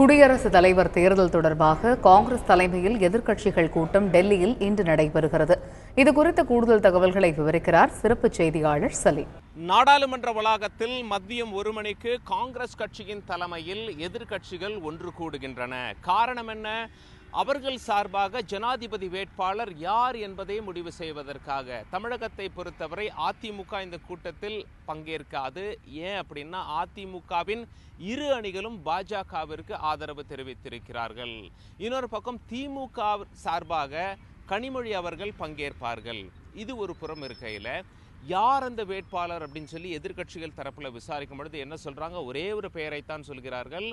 குடியரசுத் தலைவர் தேர்தல் தொடர்பாக காங்கிரஸ் தலைமையில் எதிர்க்கட்சிகள் கூட்டம் டெல்லியில் இன்று நடைபெறுகிறது. இதுகுறித்த கூடுதல் தகவல்களை விவரிக்கிறார் சிறப்பு செய்தியாளர் சலீம். நாடாளுமன்ற வளாகத்தில் மதியம் 1 மணிக்கு காங்கிரஸ் கட்சியின் தலைமையில் எதிர்க்கட்சிகள் ஒன்று கூடுகின்றன. காரணம் என்ன? அவர்கள் சார்பாக ஜனாதிபதி வேட்பாளர் யார் என்பதை முடிவு செய்வதற்காக. தமிழகத்தை பொறுத்தவரை அதிமுக இந்த கூட்டத்தில் பங்கேற்காது. ஏன் அப்படின்னா அதிமுகவின் இரு அணிகளும் பாஜகவிற்கு ஆதரவு தெரிவித்திருக்கிறார்கள். இன்னொரு பக்கம் திமுக சார்பாக கனிமொழி அவர்கள் பங்கேற்பார்கள். இது ஒரு புறம் இருக்கையில் யார் அந்த வேட்பாளர் அப்படின்னு சொல்லி எதிர்க்கட்சிகள் தரப்பில் விசாரிக்கும் பொழுது என்ன சொல்றாங்க? ஒரே ஒரு பெயரைத்தான் சொல்கிறார்கள்.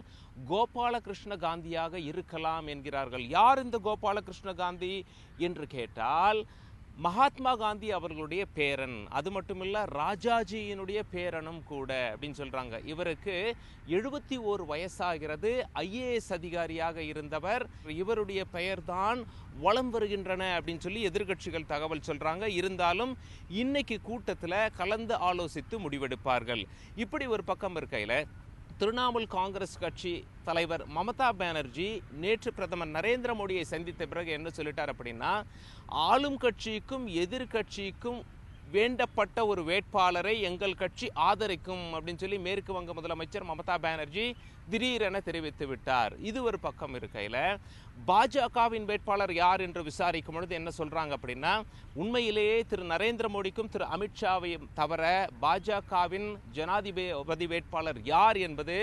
கோபாலகிருஷ்ண காந்தியாக இருக்கலாம் என்கிறார்கள். யார் இந்த கோபாலகிருஷ்ண காந்தி என்று கேட்டால் மகாத்மா காந்தி அவர்களுடைய பேரன், அது மட்டுமில்ல ராஜாஜியினுடைய பேரனும் கூட அப்படின்னு சொல்றாங்க. இவருக்கு 71 வயசாகிறது. IAS அதிகாரியாக இருந்தவர். இவருடைய பெயர்தான் வலம் வருகின்றன அப்படின்னு சொல்லி எதிர்க்கட்சிகள் தகவல் சொல்றாங்க. இருந்தாலும் இன்னைக்கு கூட்டத்தில் கலந்து ஆலோசித்து முடிவெடுப்பார்கள். இப்படி ஒரு பக்கம் இருக்கையில் திரிணாமுல் காங்கிரஸ் கட்சி தலைவர் மமதா பானர்ஜி நேற்று பிரதமர் நரேந்திர மோடியை சந்தித்த பிறகு என்ன சொல்லிட்டார் அப்படின்னா, ஆளும் கட்சிக்கும் எதிர்கட்சிக்கும் வேண்டப்பட்ட ஒரு வேட்பாளரை எங்கள் கட்சி ஆதரிக்கும் அப்படின்னு சொல்லி மேற்கு வங்க முதலமைச்சர் மமதா பானர்ஜி திடீரென தெரிவித்து விட்டார். இது ஒரு பக்கம் இருக்கையில் பாஜகவின் வேட்பாளர் யார் என்று விசாரிக்கும் பொழுது என்ன சொல்றாங்க அப்படின்னா, உண்மையிலேயே திரு நரேந்திர மோடிக்கும் திரு அமித்ஷாவையும் தவிர பாஜகவின் ஜனாதிபதி வேட்பாளர் யார் என்பது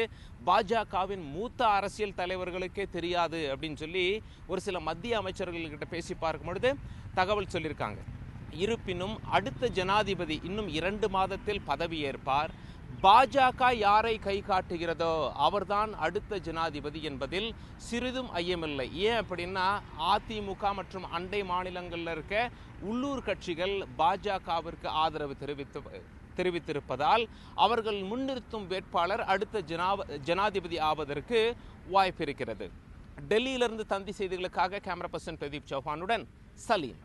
பாஜகவின் மூத்த அரசியல் தலைவர்களுக்கே தெரியாது அப்படின்னு சொல்லி ஒரு சில மத்திய அமைச்சர்கள்கிட்ட பேசி பார்க்கும் பொழுது தகவல் சொல்லியிருக்காங்க. இருப்பினும் அடுத்த ஜனாதிபதி இன்னும் 2 மாதத்தில் பதவியேற்பார். பாஜக யாரை கை காட்டுகிறதோ அவர்தான் அடுத்த ஜனாதிபதி என்பதில் சிறிதும் ஐயமில்லை. ஏன் அப்படின்னா அதிமுக மற்றும் அண்டை மாநிலங்களில் இருக்க உள்ளூர் கட்சிகள் பாஜகவிற்கு ஆதரவு தெரிவித்திருப்பதால் அவர்கள் முன்னிறுத்தும் வேட்பாளர் அடுத்த ஜனாதிபதி ஆவதற்கு வாய்ப்பு இருக்கிறது. டெல்லியிலிருந்து தந்தி செய்திகளுக்காக கேமரா பர்சன் பிரதீப் சௌஹானுடன் சலீம்.